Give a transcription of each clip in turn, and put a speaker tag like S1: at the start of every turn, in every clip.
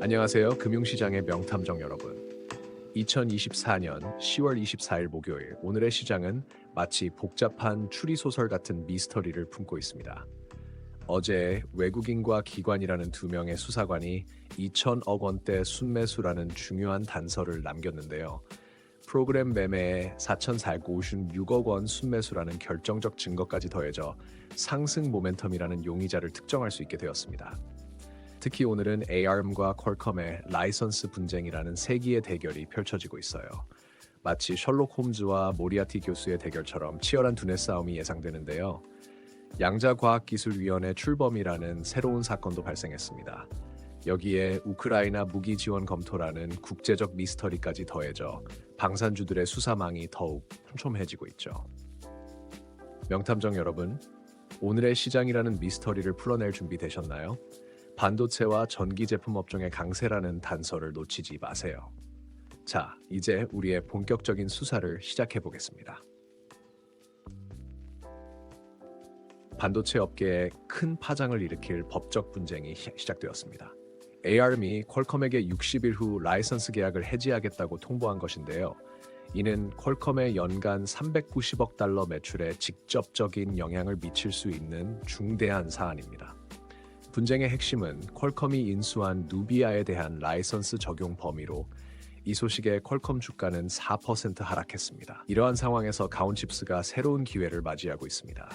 S1: 안녕하세요. 금융시장의 명탐정 여러분. 2024년 10월 24일 목요일, 오늘의 시장은 마치 복잡한 추리소설 같은 미스터리를 품고 있습니다. 어제 외국인과 기관이라는 두 명의 수사관이 2천억 원대 순매수라는 중요한 단서를 남겼는데요. 프로그램 매매에 4,456억 원 순매수라는 결정적 증거까지 더해져 상승 모멘텀이라는 용의자를 특정할 수 있게 되었습니다. 특히 오늘은 ARM과 퀄컴의 라이선스 분쟁이라는 세기의 대결이 펼쳐지고 있어요. 마치 셜록 홈즈와 모리아티 교수의 대결처럼 치열한 두뇌 싸움이 예상되는데요. 양자과학기술위원회 출범이라는 새로운 사건도 발생했습니다. 여기에 우크라이나 무기 지원 검토라는 국제적 미스터리까지 더해져 방산주들의 수사망이 더욱 촘촘해지고 있죠. 명탐정 여러분, 오늘의 시장이라는 미스터리를 풀어낼 준비 되셨나요? 반도체와 전기 제품 업종의 강세라는 단서를 놓치지 마세요. 자, 이제 우리의 본격적인 수사를 시작해 보겠습니다. 반도체 업계에 큰 파장을 일으킬 법적 분쟁이 시작되었습니다. ARM이 퀄컴에게 60일 후 라이선스 계약을 해지하겠다고 통보한 것인데요. 이는 퀄컴의 연간 390억 달러 매출에 직접적인 영향을 미칠 수 있는 중대한 사안입니다. 분쟁의 핵심은 퀄컴이 인수한 누비아에 대한 라이선스 적용 범위로 이 소식에 퀄컴 주가는 4% 하락했습니다. 이러한 상황에서 가온칩스가 새로운 기회를 맞이하고 있습니다.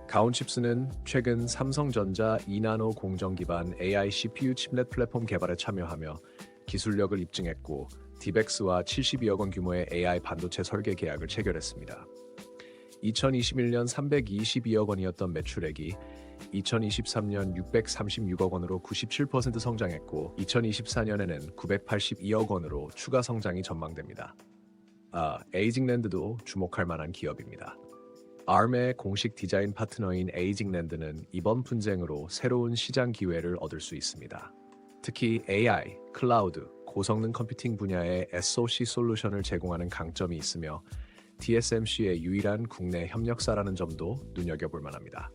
S1: 가온칩스는 최근 삼성전자 2나노 공정 기반 AI CPU 칩렛 플랫폼 개발에 참여하며 기술력을 입증했고 디벡스와 72억 원 규모의 AI 반도체 설계 계약을 체결했습니다. 2021년 322억 원이었던 매출액이 2023년 636억 원으로 97% 성장했고 2024년에는 982억 원으로 추가 성장이 전망됩니다. 에이징랜드도 주목할 만한 기업입니다. ARM의 공식 디자인 파트너인 에이징랜드는 이번 분쟁으로 새로운 시장 기회를 얻을 수 있습니다. 특히 AI, 클라우드, 고성능 컴퓨팅 분야의 SoC 솔루션을 제공하는 강점이 있으며 TSMC의 유일한 국내 협력사라는 점도 눈여겨볼 만합니다.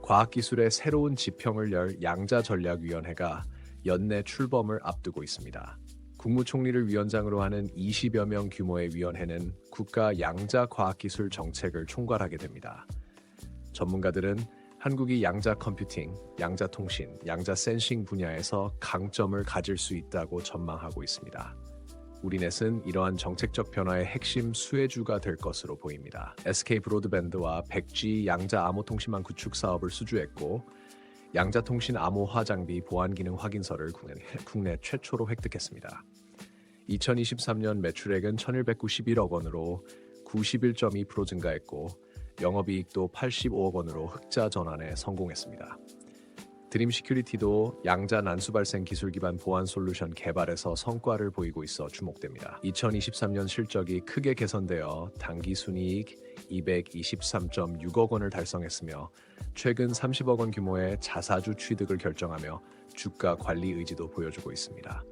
S1: 과학기술의 새로운 지평을 열 양자전략위원회가 연내 출범을 앞두고 있습니다. 국무총리를 위원장으로 하는 20여 명 규모의 위원회는 국가 양자과학기술 정책을 총괄하게 됩니다. 전문가들은 한국이 양자 컴퓨팅, 양자 통신, 양자 센싱 분야에서 강점을 가질 수 있다고 전망하고 있습니다. 우리넷은 이러한 정책적 변화의 핵심 수혜주가 될 것으로 보입니다. SK 브로드밴드와 100G 양자 암호 통신망 구축 사업을 수주했고 양자 통신 암호화 장비 보안 기능 확인서를 국내 최초로 획득했습니다. 2023년 매출액은 1,191억 원으로 91.2% 증가했고 영업이익도 85억 원으로 흑자 전환에 성공했습니다. 드림 시큐리티도 양자 난수 발생 기술 기반 보안 솔루션 개발에서 성과를 보이고 있어 주목됩니다. 2023년 실적이 크게 개선되어 당기 순이익 223.6억 원을 달성했으며 최근 30억 원 규모의 자사주 취득을 결정하며 주가 관리 의지도 보여주고 있습니다.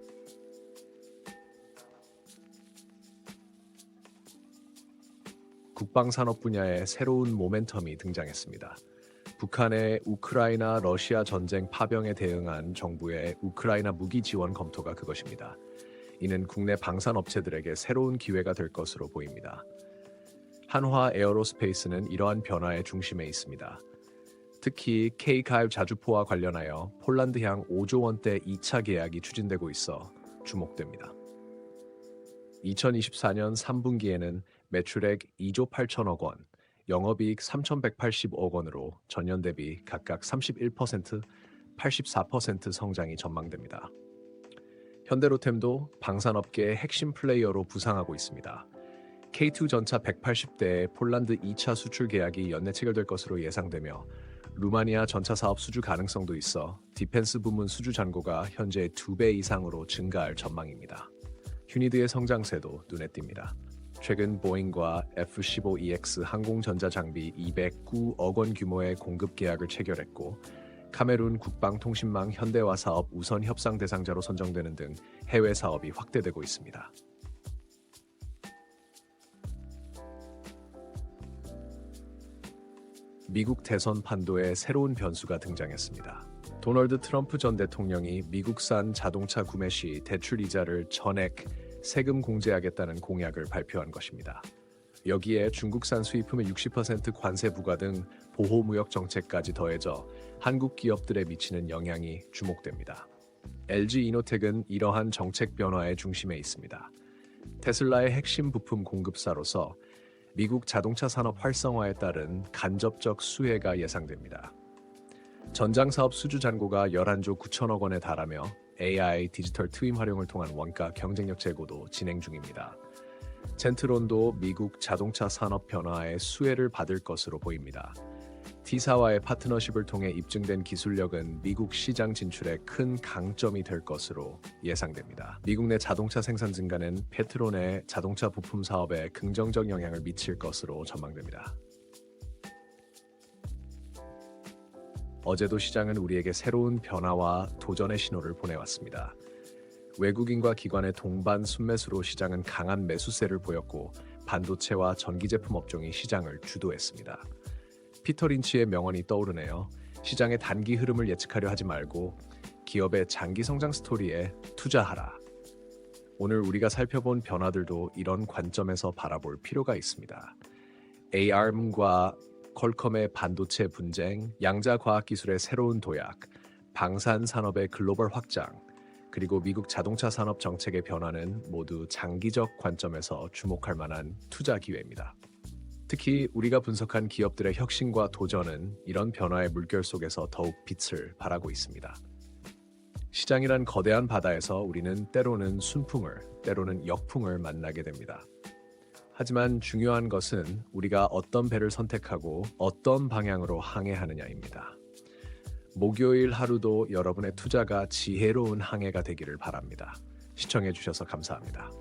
S1: 국방산업 분야에 새로운 모멘텀이 등장했습니다. 북한의 우크라이나 러시아 전쟁 파병에 대응한 정부의 우크라이나 무기 지원 검토가 그것입니다. 이는 국내 방산업체들에게 새로운 기회가 될 것으로 보입니다. 한화 에어로스페이스는 이러한 변화의 중심에 있습니다. 특히 K-가입 자주포와 관련하여 폴란드향 5조 원대 2차 계약이 추진되고 있어 주목됩니다. 2024년 3분기에는 매출액 2조 8천억 원, 영업이익 3,180억 원으로 전년 대비 각각 31%, 84% 성장이 전망됩니다. 현대로템도 방산업계의 핵심 플레이어로 부상하고 있습니다. K2 전차 180대의 폴란드 2차 수출 계약이 연내 체결될 것으로 예상되며 루마니아 전차 사업 수주 가능성도 있어 디펜스 부문 수주 잔고가 현재 2배 이상으로 증가할 전망입니다. 휴니드의 성장세도 눈에 띕니다. 최근 보잉과 F-15EX 항공전자 장비 209억 원 규모의 공급 계약을 체결했고 카메룬 국방통신망 현대화 사업 우선 협상 대상자로 선정되는 등 해외 사업이 확대되고 있습니다. 미국 대선 판도에 새로운 변수가 등장했습니다. 도널드 트럼프 전 대통령이 미국산 자동차 구매 시 대출 이자를 전액 세금 공제하겠다는 공약을 발표한 것입니다. 여기에 중국산 수입품의 60% 관세 부과 등 보호무역 정책까지 더해져 한국 기업들에 미치는 영향이 주목됩니다. LG 이노텍은 이러한 정책 변화의 중심에 있습니다. 테슬라의 핵심 부품 공급사로서 미국 자동차 산업 활성화에 따른 간접적 수혜가 예상됩니다. 전장 사업 수주 잔고가 11조 9천억 원에 달하며 AI 디지털 트윈 활용을 통한 원가 경쟁력 제고도 진행 중입니다. 젠트론도 미국 자동차 산업 변화에 수혜를 받을 것으로 보입니다. T사와의 파트너십을 통해 입증된 기술력은 미국 시장 진출에 큰 강점이 될 것으로 예상됩니다. 미국 내 자동차 생산 증가는 페트론의 자동차 부품 사업에 긍정적 영향을 미칠 것으로 전망됩니다. 어제도 시장은 우리에게 새로운 변화와 도전의 신호를 보내왔습니다. 외국인과 기관의 동반 순매수로 시장은 강한 매수세를 보였고 반도체와 전기제품 업종이 시장을 주도했습니다. 피터 린치의 명언이 떠오르네요. 시장의 단기 흐름을 예측하려 하지 말고 기업의 장기 성장 스토리에 투자하라. 오늘 우리가 살펴본 변화들도 이런 관점에서 바라볼 필요가 있습니다. ARM과 퀄컴의 반도체 분쟁, 양자 과학기술의 새로운 도약, 방산 산업의 글로벌 확장, 그리고 미국 자동차 산업 정책의 변화는 모두 장기적 관점에서 주목할 만한 투자 기회입니다. 특히 우리가 분석한 기업들의 혁신과 도전은 이런 변화의 물결 속에서 더욱 빛을 발하고 있습니다. 시장이란 거대한 바다에서 우리는 때로는 순풍을, 때로는 역풍을 만나게 됩니다. 하지만 중요한 것은 우리가 어떤 배를 선택하고 어떤 방향으로 항해하느냐입니다. 목요일 하루도 여러분의 투자가 지혜로운 항해가 되기를 바랍니다. 시청해 주셔서 감사합니다.